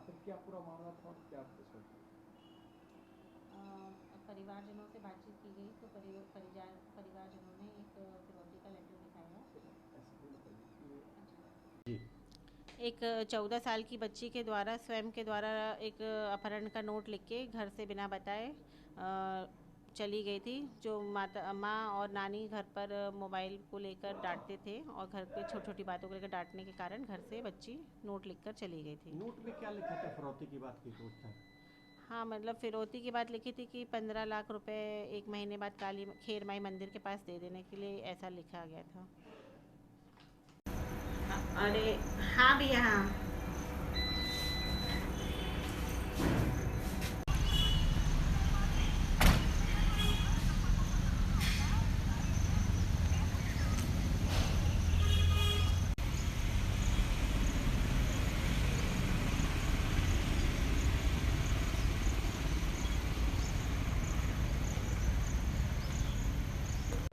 आखिर क्या पूरा मामला था और क्या इसमें था? परिवारजनों से बातचीत की गई तो परिवारजनों ने एक फिरौती का लेटर दिखाया। ऐसे ही बताइए कि जी। एक 14 साल की बच्ची के द्वारा स्वयं के द्वारा एक अपहरण का नोट लिख के घर से बिना बताए चली गई थी। जो माँ और नानी घर पर मोबाइल को लेकर डांटते थे और घर पे छोटी छोटी बातों को लेकर डांटने के कारण घर से बच्ची नोट लिखकर चली गई थी। नोट में क्या लिखा था? फिरौती की बात की पूछताछ। हाँ, मतलब फिरौती की बात लिखी थी कि 15 लाख रुपए एक महीने बाद काली खेर माई मंदिर के पास दे देने के लिए, ऐसा लिखा गया था। अरे हाँ भैया, हाँ।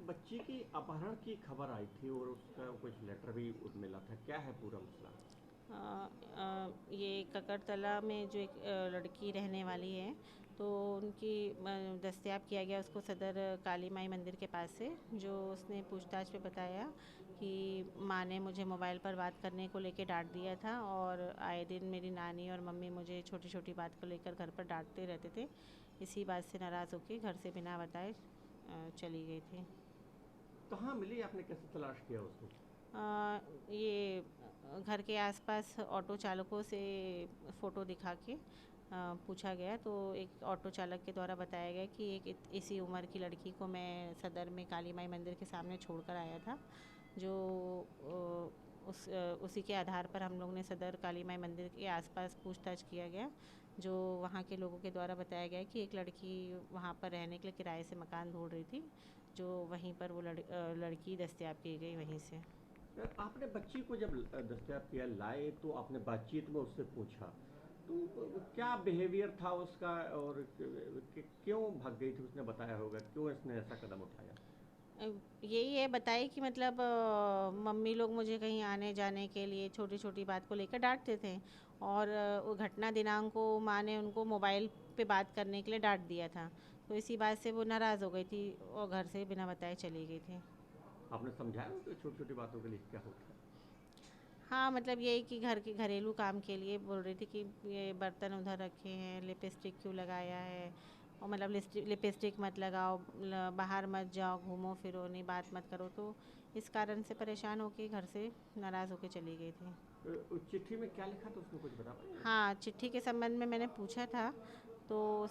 बच्ची की अपहरण की खबर आई थी और उसका कुछ लेटर भी मिला था। क्या है पूरा मसला? ये ककड़तला में जो एक लड़की रहने वाली है, तो उनकी दस्तयाब किया गया उसको सदर काली माई मंदिर के पास से। जो उसने पूछताछ में बताया कि माँ ने मुझे मोबाइल पर बात करने को लेके डांट दिया था और आए दिन मेरी नानी और मम्मी मुझे छोटी छोटी बात को लेकर घर पर डांटते रहते थे। इसी बात से नाराज़ होकर घर से बिना बताए चली गई थी। कहाँ मिली? आपने कैसे तलाश किया उसको? ये घर के आसपास ऑटो चालकों से फ़ोटो दिखा के पूछा गया, तो एक ऑटो चालक के द्वारा बताया गया कि एक इसी उम्र की लड़की को मैं सदर में काली माई मंदिर के सामने छोड़कर आया था। जो उसी के आधार पर हम लोग ने सदर काली माई मंदिर के आसपास पूछताछ किया गया। जो वहाँ के लोगों के द्वारा बताया गया कि एक लड़की वहाँ पर रहने के लिए किराए से मकान ढूंढ रही थी, जो वहीं पर वो लड़की दस्तयाब की गई वहीं से। आपने बच्ची को जब दस्तयाब किया, लाए, तो आपने बातचीत में उससे पूछा, तो क्या बिहेवियर था उसका और क्यों भाग गई थी? उसने बताया होगा क्यों इसने ऐसा कदम उठाया। यही है, बताए कि मतलब मम्मी लोग मुझे कहीं आने जाने के लिए छोटी छोटी बात को लेकर डांटते थे और वो घटना दिनांक को माँ ने उनको मोबाइल पे बात करने के लिए डांट दिया था। तो इसी बात से वो नाराज़ हो गई थी और घर से बिना बताए चली गई थी। आपने समझाया उसको छोटी छोटी बातों के लिए क्या होता है? हाँ, मतलब यही कि घर के घरेलू काम के लिए बोल रही थी कि ये बर्तन उधर रखे हैं, लिपस्टिक क्यों लगाया है, और मतलब लिपस्टिक मत लगाओ, बाहर मत जाओ, घूमो फिरो नहीं, बात मत करो। तो इस कारण से परेशान होके घर से नाराज़ होके चली गई थी। उस चिट्ठी में क्या लिखा था उसमें कुछ बता पाएंगे? हाँ, चिट्ठी के संबंध में मैंने पूछा था, तो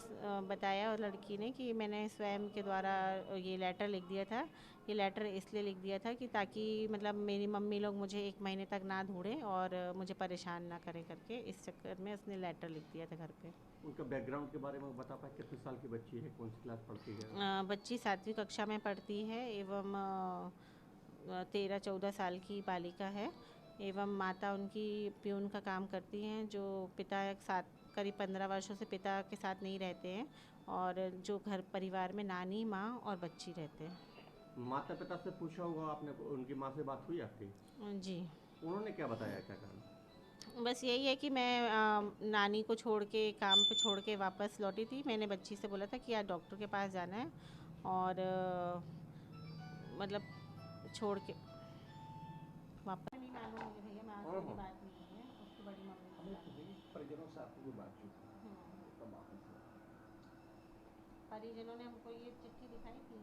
बताया लड़की ने कि मैंने स्वयं के द्वारा ये लेटर लिख दिया था। ये लेटर इसलिए लिख दिया था कि ताकि मतलब मेरी मम्मी लोग मुझे एक महीने तक ना ढूंढें और मुझे परेशान ना करें करके, इस चक्कर में उसने लेटर लिख दिया था घर पे। उनका बैकग्राउंड के बारे में बता पाए? कितने साल की बच्ची है, कौन सी क्लास पढ़ती है? बच्ची 7वीं कक्षा में पढ़ती है एवं 13-14 साल की बालिका है। एवं माता उनकी प्यून का काम करती हैं, जो पिता एक साथ करीब 15 वर्षों से पिता के साथ नहीं रहते हैं, और जो घर परिवार में नानी, माँ और बच्ची रहते हैं। माता पिता से पूछा होगा आपने? उनकी माँ से बात हुई आपकी? जी। उन्होंने क्या बताया, क्या कहा? बस यही है कि मैं नानी को छोड़ के, काम पे छोड़ के वापस लौटी थी। मैंने बच्ची से बोला था कि आज डॉक्टर के पास जाना है, और मतलब छोड़ के वापस नहीं मालूम मुझे भैया, मैं आज मेरी बात नहीं हुई है, उसकी बड़ी मम्मी से हमें बात पूछे हुई कि परिजनों से आपकी कोई बातचीत हुई है। तो कब आपने किया? परिजनों ने हमको ये चिट्ठी दिखाई थी